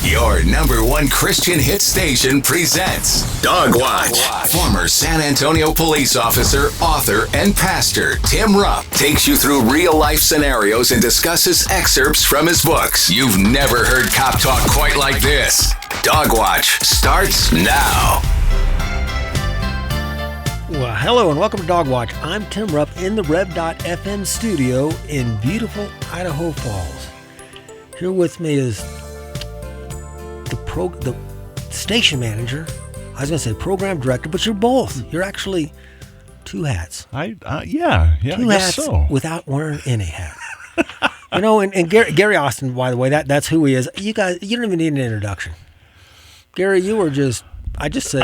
Your number one Christian hit station presents Dog Watch. Former San Antonio police officer, author, and pastor Tim Rupp takes you through real-life scenarios and discusses excerpts from his books. You've never heard cop talk quite like this. Dog Watch starts now. Well, hello and welcome to Dog Watch. I'm Tim Rupp in the Rev.FM studio in beautiful Idaho Falls. Here with me is the station manager. I was going to say program director, but you're both. You're actually two hats. Yeah, two I guess hats so. without wearing any hat. You know, and Gary Austin, by the way, that's who he is. You guys, you don't even need an introduction. Gary, you were I just say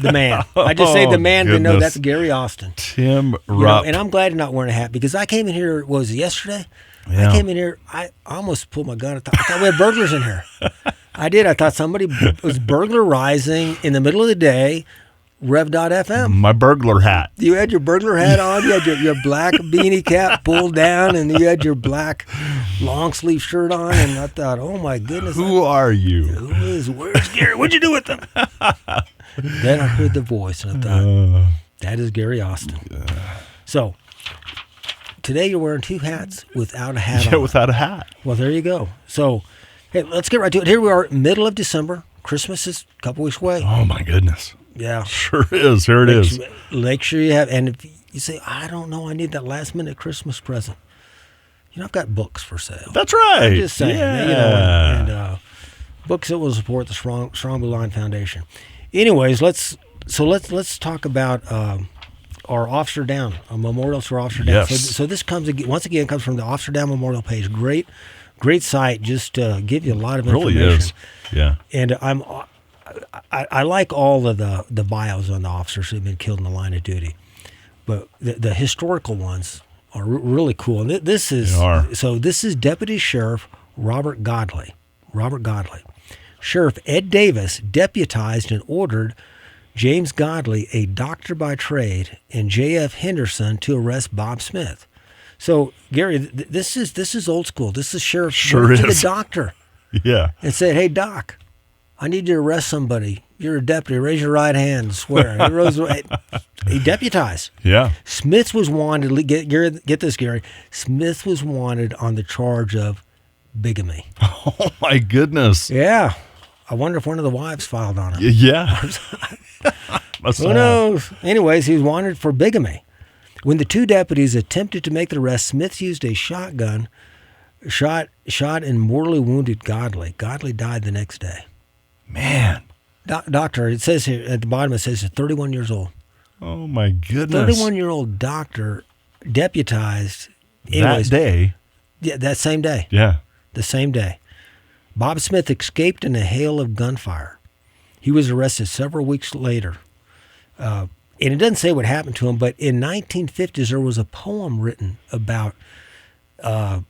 the man. I just say the man to know that's Gary Austin. Tim Rupp. And I'm glad you're not wearing a hat because I came in here, was it yesterday? Yeah. I came in here, I almost pulled my gun. I thought we had burglars in here. I did. I thought somebody was burglarizing in the middle of the day, Rev.FM. My burglar hat. You had your burglar hat on, you had your black beanie cap pulled down, and you had your black long sleeve shirt on, and I thought, oh my goodness. Who are you? Where's Gary? What'd you do with him? Then I heard the voice, and I thought, that is Gary Austin. So, today you're wearing two hats without a hat on. Yeah, without a hat. Well, there you go. So, hey, let's get right to it. Here we are, middle of December. Christmas is a couple weeks away. Oh, my goodness. Yeah. Sure is. Here it is. Make sure you have, and if you say, I don't know, I need that last minute Christmas present. You know, I've got books for sale. That's right. I'm just saying. Yeah. You know, and books that will support the Strong Blue Line Foundation. Anyways, let's talk about our Officer Down, a memorial to Officer Down. Yes. So this comes from the Officer Down Memorial page. Great site, just to give you a lot of information. Really is. Yeah. And I like all of the bios on the officers who've been killed in the line of duty, but the historical ones are really cool. And this is Deputy Sheriff Robert Godley. Sheriff Ed Davis deputized and ordered James Godley, a doctor by trade, and J.F. Henderson to arrest Bob Smith. So, Gary, this is old school. This is Sheriff sure to is. the doctor. Yeah. And said, hey, Doc, I need you to arrest somebody. You're a deputy. Raise your right hand and swear. He deputized. Yeah. Smith was wanted. Get this, Gary. Smith was wanted on the charge of bigamy. Oh, my goodness. Yeah. I wonder if one of the wives filed on him. Yeah. Who knows? Anyways, he was wanted for bigamy. When the two deputies attempted to make the arrest, Smith used a shotgun, shot and mortally wounded Godley. Godley died the next day. Man. Doctor, it says here at the bottom, it says he's 31 years old. Oh, my goodness. 31-year-old doctor deputized. Anyways, that day? Yeah, that same day. Yeah. The same day. Bob Smith escaped in a hail of gunfire. He was arrested several weeks later. And it doesn't say what happened to him, but in 1950s, there was a poem written about the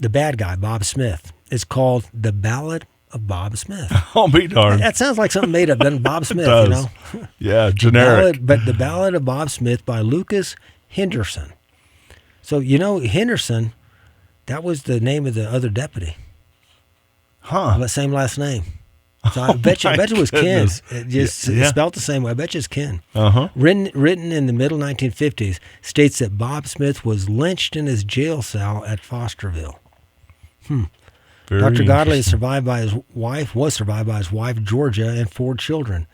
bad guy, Bob Smith. It's called The Ballad of Bob Smith. Oh, be darned. That sounds like something made up, doesn't Bob Smith, It does. you know? Yeah, generic. The Ballad of Bob Smith by Lucas Henderson. So, you know, Henderson, that was the name of the other deputy. Huh. The same last name. So I bet you it was Ken. It just Yeah. spelled the same way. I bet you it's Ken. Uh-huh. Written in the middle 1950s, states that Bob Smith was lynched in his jail cell at Fosterville. Dr. Godley was survived by his wife, Georgia, and 4 children.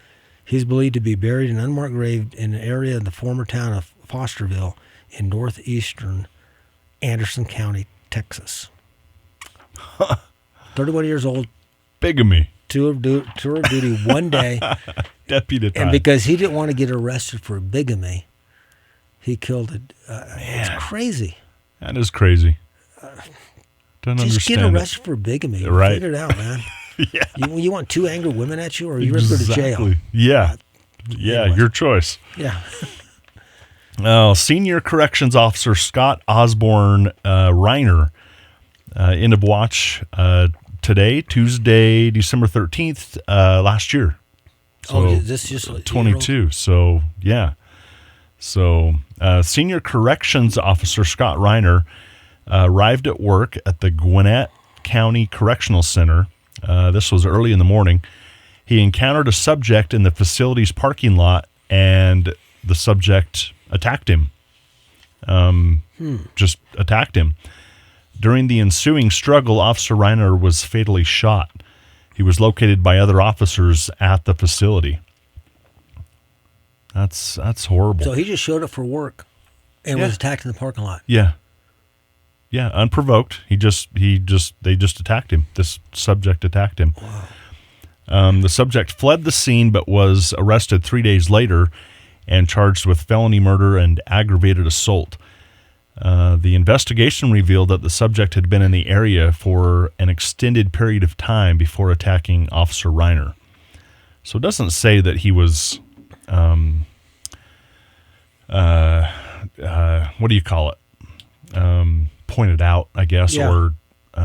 He's believed to be buried in an unmarked grave in an area of the former town of Fosterville in northeastern Anderson County, Texas. 31 years old. Bigamy. Tour of duty one day. Deputy time. And because he didn't want to get arrested for bigamy, he killed it. It's crazy. That is crazy. Don't Just understand get arrested for bigamy. Right. Figure it out, man. Yeah. You want 2 angry women at you, or you ready to go to jail? Yeah. Yeah, Anyway. your choice. Yeah. Senior Corrections Officer Scott Osborne Reiner, end of watch today, Tuesday, December 13th, last year. So, this just 22. So, yeah. So, Senior Corrections Officer Scott Reiner arrived at work at the Gwinnett County Correctional Center This was early in the morning. He encountered a subject in the facility's parking lot, and the subject attacked him. Just attacked him. During the ensuing struggle, Officer Reiner was fatally shot. He was located by other officers at the facility. That's horrible. So he just showed up for work and was attacked in the parking lot. Yeah. Yeah, unprovoked. They just attacked him. This subject attacked him. Wow. The subject fled the scene but was arrested 3 days later and charged with felony murder and aggravated assault. The investigation revealed that the subject had been in the area for an extended period of time before attacking Officer Reiner. So it doesn't say that he was, what do you call it? Pointed out, I guess, or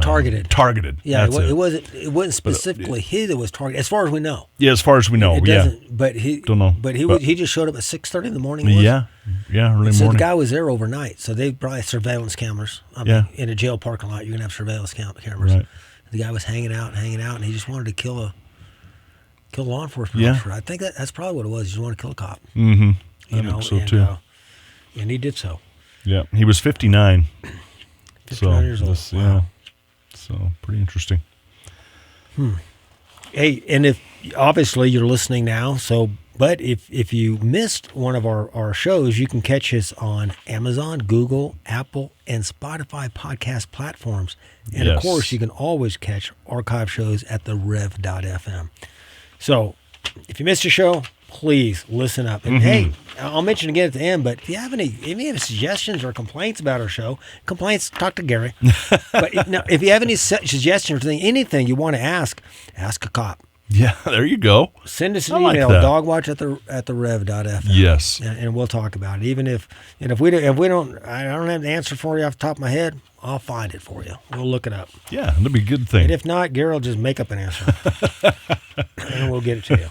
targeted. Targeted. Yeah, it wasn't specifically he that was targeted, as far as we know. Yeah, as far as we know. It doesn't. But he don't know. But he just showed up at 6:30 in the morning. Yeah, early morning. So the guy was there overnight. So they probably surveillance cameras. I mean, in a jail parking lot, you're gonna have surveillance cameras. Right. The guy was hanging out, and he just wanted to kill a law enforcement officer. I think that's probably what it was. He just wanted to kill a cop. Mm-hmm. I think so too. And he did so. Yeah, he was 59. 59 years old. Wow. Yeah. So pretty interesting. Hey, and if obviously you're listening now, but if you missed one of our shows, you can catch us on Amazon, Google, Apple, and Spotify podcast platforms. And of course, you can always catch archive shows at the rev.fm. So if you missed a show, please listen up. And hey, I'll mention again at the end, but if you have any suggestions or complaints about our show, talk to Gary. But if you have any suggestions or anything you want to ask a cop. Yeah, there you go. Send us an email, dogwatch at the rev.fm. Yes. And we'll talk about it. Even if I don't have the answer for you off the top of my head, I'll find it for you. We'll look it up. Yeah, that'd be a good thing. And if not, Gary will just make up an answer. And we'll get it to you.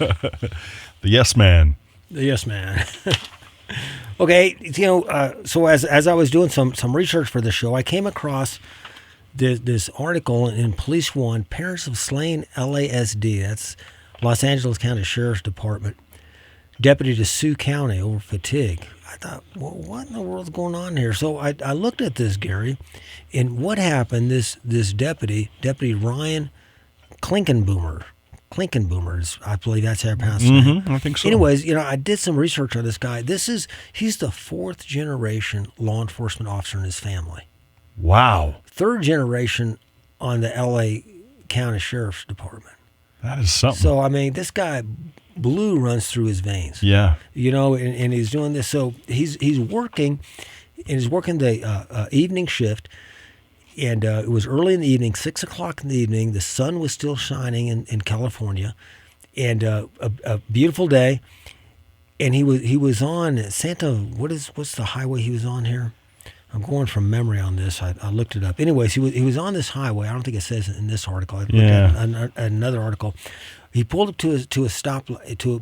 The yes man. The yes man. Okay, so as I was doing some research for the show, I came across this article in Police One, Parents of Slain LASD, that's Los Angeles County Sheriff's Department, deputy to Sioux County over fatigue. I thought, well, what in the world's going on here? So I looked at this, Gary, and what happened, this Deputy Ryan Klinkenboomer, I believe that's how I pronounce his name. I think so. Anyways, I did some research on this guy. He's the fourth generation law enforcement officer in his family. Wow. Third generation on the LA County Sheriff's Department. That is something. So, I mean, this guy, blue runs through his veins. Yeah. And he's doing this. So he's working the evening shift. And it was early in the evening, 6 o'clock in the evening. The sun was still shining in California. And a beautiful day. And he was on Santa, what's the highway he was on here? I'm going from memory on this. I looked it up. Anyways, he was on this highway. I don't think it says in this article. I looked at another article. He pulled up to a stop,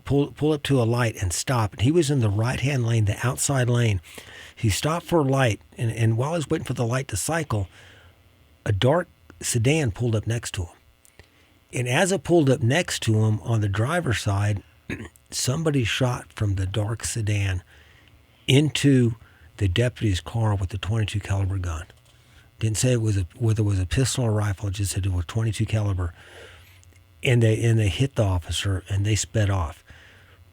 pull up to a light and stop. And he was in the right-hand lane, the outside lane. He stopped for a light, and while he was waiting for the light to cycle, a dark sedan pulled up next to him. And as it pulled up next to him on the driver's side, somebody shot from the dark sedan into the deputy's car with a .22 caliber gun. Didn't say whether it was a pistol or rifle. It just said it was .22 caliber. And they hit the officer and they sped off.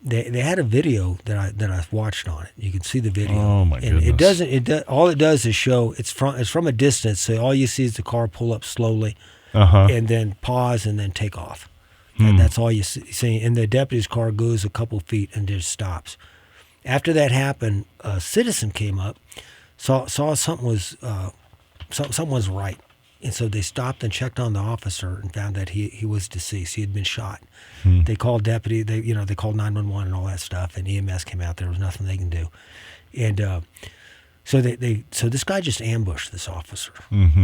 They had a video that I watched on it. You can see the video. Oh my goodness! All it does is show it's from a distance. So all you see is the car pull up slowly, and then pause and then take off. That's all you see. And the deputy's car goes a couple feet and just stops. After that happened, a citizen came up, saw something was right, and so they stopped and checked on the officer and found that he was deceased. He had been shot. They called deputy. They called 911 and all that stuff, and EMS came out. There was nothing they can do, and so this guy just ambushed this officer.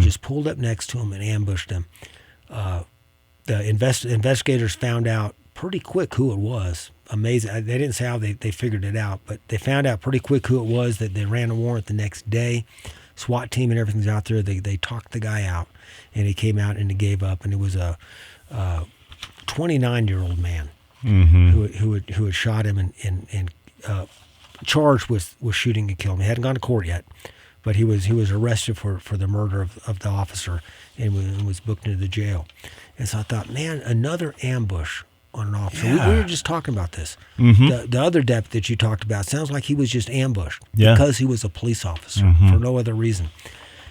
Just pulled up next to him and ambushed him. The investigators found out pretty quick who it was. Amazing. They didn't say how they figured it out, but they found out pretty quick who it was. That they ran a warrant the next day, SWAT team and everything's out there. They talked the guy out, and he came out and he gave up. And it was a 29-year-old man who had shot him and charged with shooting and killing him. He hadn't gone to court yet, but he was arrested for the murder of the officer and was booked into the jail. And so I thought, man, another ambush on an officer. Yeah. We were just talking about this. The other deputy that you talked about sounds like he was just ambushed because he was a police officer for no other reason.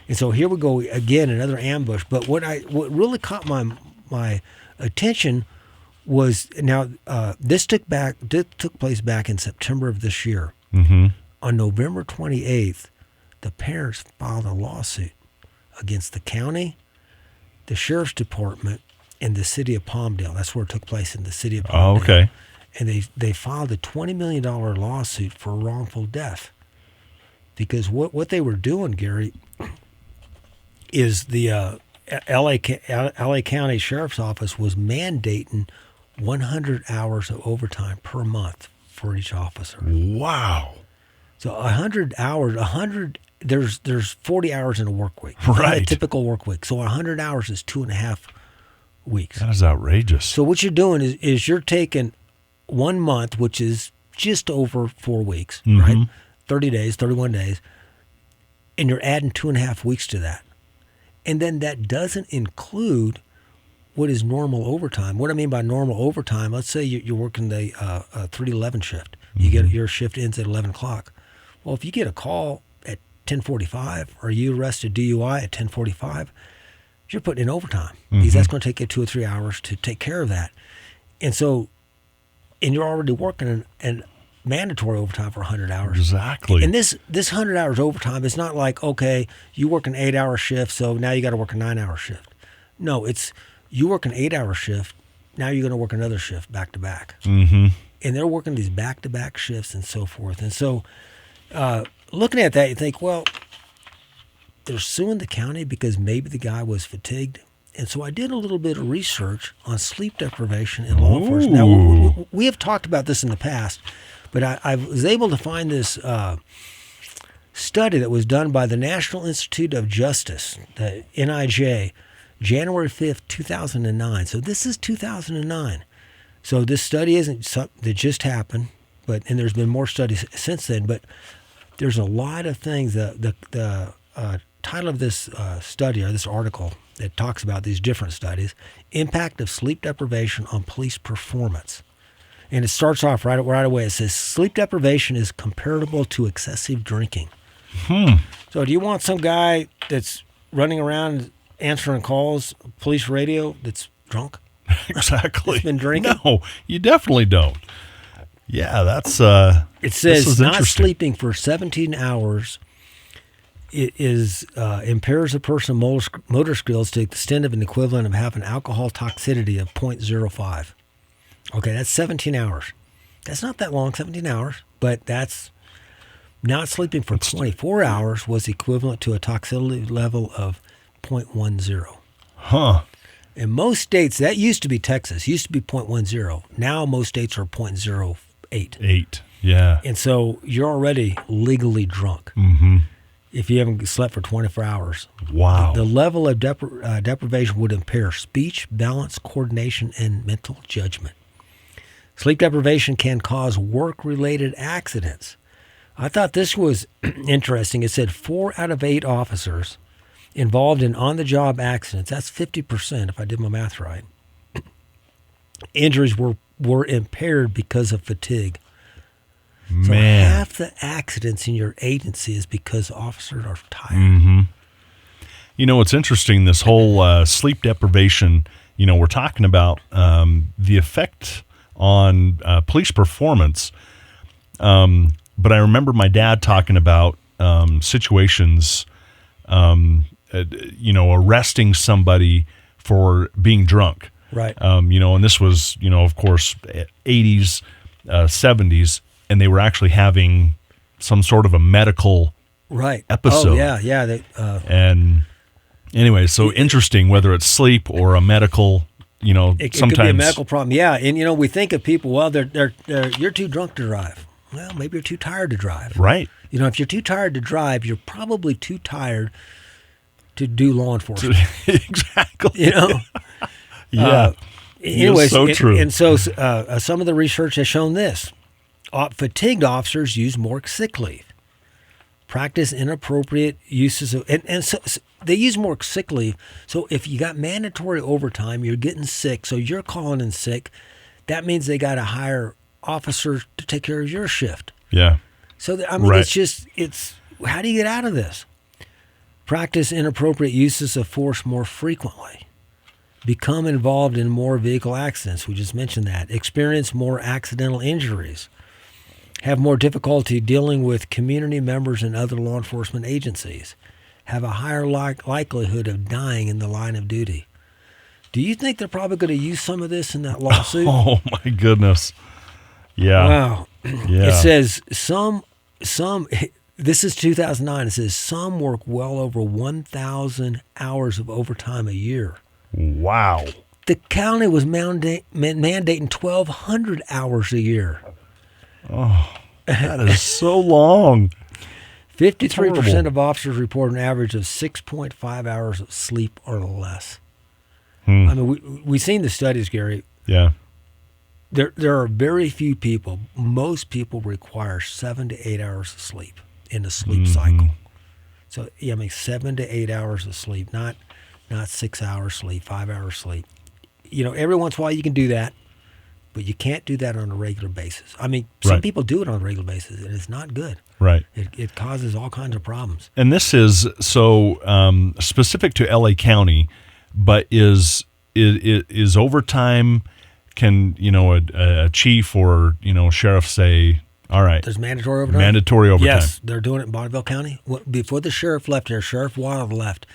And so here we go again, another ambush. But what really caught my attention was this took place back in September of this year. On November 28th, the parents filed a lawsuit against the county, the sheriff's department, and the city of Palmdale. That's where it took place, in the city of Palmdale. Oh, okay. And they filed a $20 million lawsuit for wrongful death. Because what they were doing, Gary, is the LA County Sheriff's Office was mandating 100 hours of overtime per month for each officer. Wow. So 100 hours, there's 40 hours in a work week. Right. A typical work week. So 100 hours is 2.5 weeks. That is outrageous. So what you're doing is you're taking 1 month, which is just over 4 weeks, right? 30 days, 31 days, and you're adding 2.5 weeks to that. And then that doesn't include what is normal overtime. What I mean by normal overtime, let's say you're working the 3 to 11 shift. Your shift ends at 11 o'clock. Well, if you get a call at 10:45 or you arrest a DUI at 10:45, you're putting in overtime because that's going to take you 2 or 3 hours to take care of that. And so, and you're already working in mandatory overtime for 100 hours. Exactly. And this 100 hours overtime is not like, okay, you work an 8-hour shift, so now you got to work a 9-hour shift. No, it's you work an 8-hour shift, now you're going to work another shift back to back. And they're working these back-to-back shifts and so forth. And so looking at that, you think, well, they're suing the county because maybe the guy was fatigued. And so I did a little bit of research on sleep deprivation in law enforcement. Now, we have talked about this in the past, but I was able to find this study that was done by the National Institute of Justice, the NIJ, January 5th, 2009. So this is 2009. So this study isn't something that just happened, and there's been more studies since then, but there's a lot of things. The title of this study, or this article that talks about these different studies, Impact of Sleep Deprivation on Police Performance. And it starts off right away. It says, sleep deprivation is comparable to excessive drinking. So do you want some guy that's running around answering calls, police radio, that's drunk? Exactly. That's been drinking? No, you definitely don't. Yeah, that's it says not sleeping for 17 hours impairs a person's motor skills to the extent of an equivalent of having alcohol toxicity of 0.05. Okay, that's 17 hours. That's not that long, 17 hours, but that's not sleeping for 24 hours was equivalent to a toxicity level of 0.10. Huh. In most states, that used to be Texas, used to be 0.10. Now most states are 0.08. 8, yeah. And so you're already legally drunk if you haven't slept for 24 hours. Wow. The level of deprivation would impair speech, balance, coordination, and mental judgment. Sleep deprivation can cause work-related accidents. I thought this was interesting. It said 4 out of 8 officers involved in on-the-job accidents, that's 50% if I did my math right, injuries were impaired because of fatigue. So half the accidents in your agency is because officers are tired. You know, it's interesting, this whole sleep deprivation, you know, we're talking about the effect on police performance. But I remember my dad talking about situations, you know, arresting somebody for being drunk. Right. You know, and this was, you know, of course, 80s, 70s, and they were actually having some sort of a medical episode. Oh, yeah. And anyway, so interesting whether it's sleep or a medical, you know, it sometimes. could be a medical problem. Yeah, and you know, we think of people, well, you're too drunk to drive. Well, maybe you're too tired to drive. Right. If you're too tired to drive, you're probably too tired to do law enforcement. Exactly. Yeah. Anyways, so true. And so some of the research has shown this. Fatigued officers use more sick leave. Practice inappropriate uses of, and so they use more sick leave. So if you got mandatory overtime, you're getting sick, so you're calling in sick, that means they got to hire officers to take care of your shift. Yeah. So, it's how do you get out of this? Practice inappropriate uses of force more frequently. Become involved in more vehicle accidents. We just mentioned that. Experience more accidental injuries. Have more difficulty dealing with community members and other law enforcement agencies. Have a higher likelihood of dying in the line of duty. Do you think they're probably going to use some of this in that lawsuit? Oh, my goodness. Yeah. Wow. Yeah. It says some, this is 2009, it says some work well over 1,000 hours of overtime a year. Wow. The county was mandating 1,200 hours a year. Oh, that is so long. 53% of officers report an average of 6.5 hours of sleep or less. I mean, we've seen the studies, Gary. Yeah. There are very few people. Most people require 7 to 8 hours of sleep in the sleep cycle. So, 7 to 8 hours of sleep, not 6 hours sleep, 5 hours sleep. Every once in a while you can do that. But you can't do that on a regular basis. I mean, some people do it on a regular basis, and it's not good. Right. It causes all kinds of problems. And this is so specific to L.A. County, but is overtime? Can a chief or sheriff say, all right, there's mandatory overtime? Mandatory overtime. Yes, they're doing it in Bonneville County. Before the sheriff left here, Sheriff Wild left,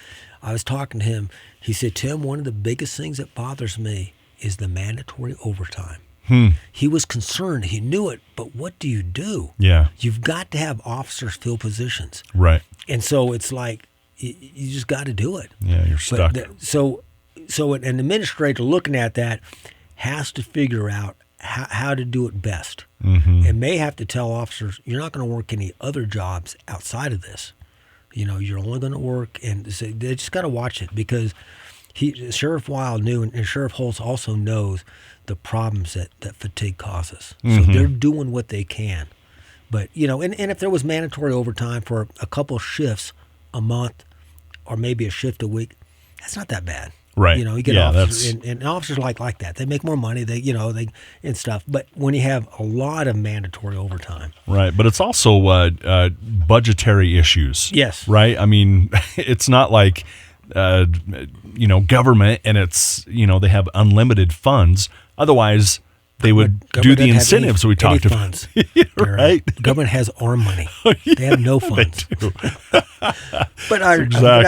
I was talking to him. He said, Tim, one of the biggest things that bothers me is the mandatory overtime. He was concerned. He knew it, but what do you do? Yeah. You've got to have officers fill positions. Right. And so it's like, you just got to do it. Yeah, you're stuck. So an administrator looking at that has to figure out how to do it best. And may have to tell officers, you're not going to work any other jobs outside of this. You're only going to work, and so they just got to watch it because Sheriff Wild knew, and Sheriff Holtz also knows the problems that fatigue causes. So they're doing what they can. But, and if there was mandatory overtime for a couple shifts a month or maybe a shift a week, that's not that bad. Right. You get officers, and officers like that. They make more money, they and stuff. But when you have a lot of mandatory overtime. Right. But it's also budgetary issues. Yes. Right? I mean, it's not like government and it's they have unlimited funds. Otherwise they would do the incentives we talked about. Right. Government has our money. They have no funds. But I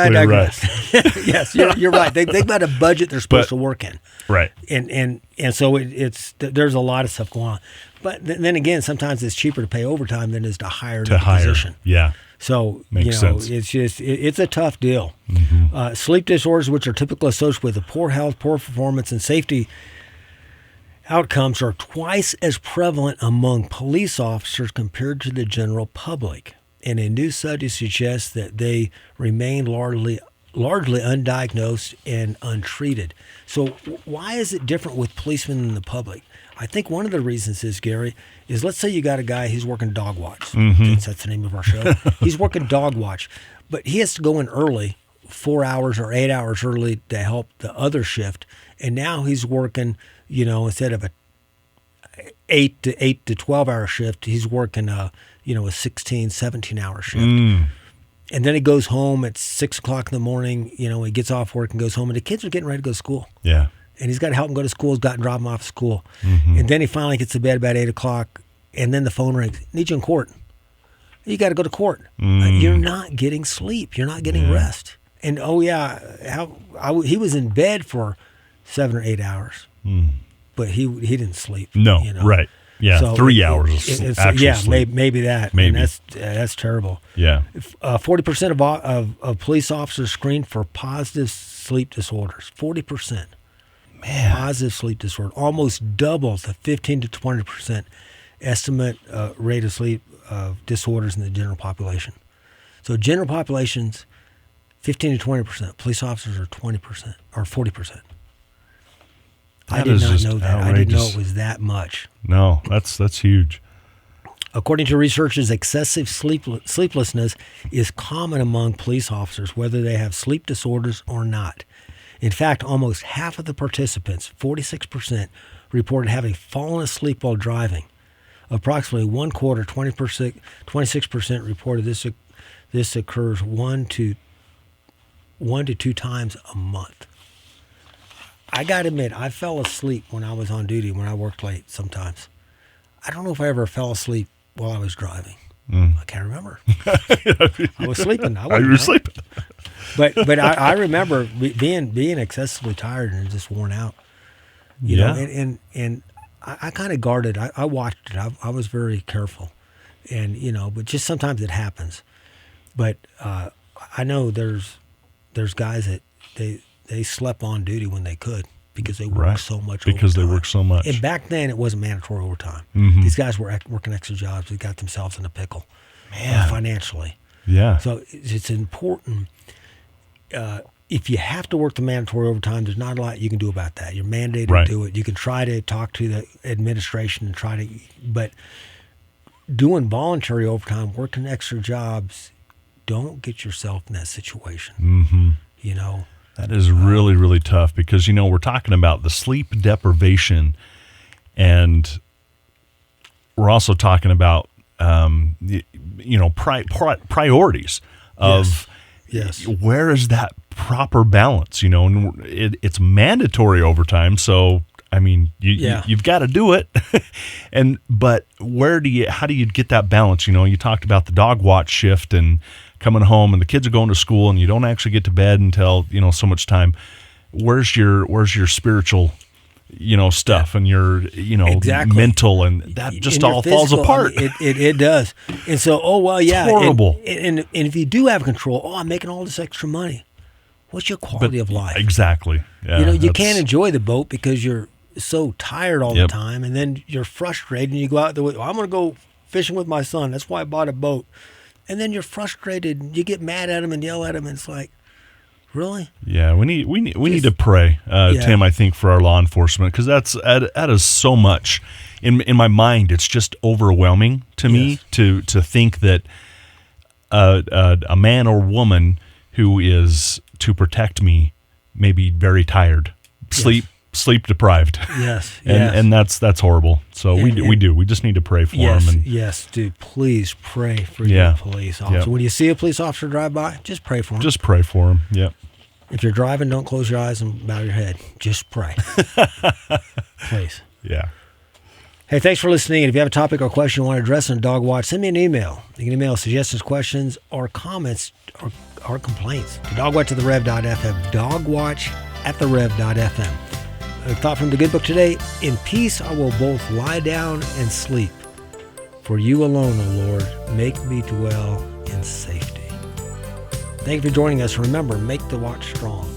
digress. Right. Yes, you're right. They've got a budget they're supposed to work in. Right. And so there's a lot of stuff going on. But then again, sometimes it's cheaper to pay overtime than it is to hire the position. Yeah. So, Makes sense. It's just, it's a tough deal. Sleep disorders, which are typically associated with the poor health, poor performance, and safety outcomes, are twice as prevalent among police officers compared to the general public. And a new study suggests that they remain largely undiagnosed and untreated. So why is it different with policemen than the public? I think one of the reasons is, Gary, is let's say you got a guy, he's working dog watch. That's the name of our show. He's working dog watch, but he has to go in early, 4 hours or 8 hours early to help the other shift. And now he's working, instead of a 8 to 12 hour shift, he's working a 16, 17 hour shift. And then he goes home at 6 o'clock in the morning, he gets off work and goes home, and the kids are getting ready to go to school. Yeah. And he's got to help him go to school. He's got to drop him off to school. And then he finally gets to bed about 8 o'clock, and then the phone rings. Need you in court. You got to go to court. You're not getting sleep. You're not getting rest. And, he was in bed for 7 or 8 hours, but he didn't sleep. No, right. Yeah, so 3 hours. Sleep. Maybe that. Maybe. And that's terrible. Yeah. 40% of police officers screen for positive sleep disorders. 40%. Man. Positive sleep disorder, almost double the 15 to 20% estimate rate of sleep disorders in the general population. So general populations, 15 to 20%. Police officers are 20% or 40%. I did not know that. Outrageous. I didn't know it was that much. No, that's huge. According to researchers, excessive sleeplessness is common among police officers, whether they have sleep disorders or not. In fact, almost half of the participants, 46%, reported having fallen asleep while driving. Approximately one quarter, 26%, reported this occurs one to two times a month. I got to admit, I fell asleep when I was on duty, when I worked late sometimes. I don't know if I ever fell asleep while I was driving. I can't remember. I was sleeping. You were sleeping. But I remember being excessively tired and just worn out. You know, and I kind of guarded. I watched it. I was very careful, and but just sometimes it happens. But I know there's guys that they slept on duty when they could because they worked so much. Because overtime. They worked so much. And back then it wasn't mandatory overtime. Mm-hmm. These guys were working extra jobs. They got themselves in a pickle, financially. Yeah. So it's important. If you have to work the mandatory overtime, there's not a lot you can do about that. You're mandated to do it. You can try to talk to the administration and but doing voluntary overtime, working extra jobs, don't get yourself in that situation. Mm-hmm. That is really, really tough because, we're talking about the sleep deprivation, and we're also talking about, priorities of where is that proper balance, and it's mandatory overtime. So, I mean, you've got to do it. But how do you get that balance? You talked about the dog watch shift and coming home and the kids are going to school and you don't actually get to bed until, so much time. Where's your spiritual, stuff and your, mental, and that just all falls apart. It does. And so, it's horrible. And if you do have control, I'm making all this extra money. What's your quality of life? Exactly. Yeah, you can't enjoy the boat because you're so tired all the time, and then you're frustrated and you go out there I'm going to go fishing with my son. That's why I bought a boat. And then you're frustrated and you get mad at him and yell at him, and it's like, really? Yeah, we need to pray, Tim, I think, for our law enforcement, because that is so much. In my mind, it's just overwhelming to me to think that a man or woman who is to protect me may be very tired, sleep deprived. Yes. And that's horrible. So we just need to pray for them. Yes, dude, please pray for your police officer. When you see a police officer drive by, just pray for him. Just pray for him. Yep. If you're driving, don't close your eyes and bow your head. Just pray. Please. Yeah. Hey, thanks for listening. And if you have a topic or question you want to address on Dog Watch, send me an email. You can email suggestions, questions, or comments or complaints to dogwatch@therev.fm. Dogwatch@therev.fm. A thought from the good book today: in peace I will both lie down and sleep. For you alone, O Lord, make me dwell in safety. Thank you for joining us. Remember, make the watch strong.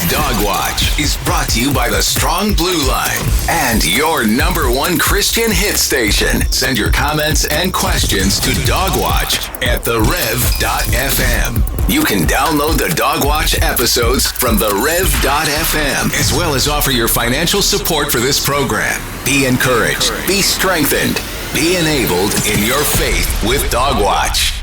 Dog Watch is brought to you by the Strong Blue Line and your #1 Christian hit station. Send your comments and questions to dogwatch@therev.fm. You can download the Dog Watch episodes from therev.fm, as well as offer your financial support for this program. Be encouraged, be strengthened, be enabled in your faith with Dog Watch.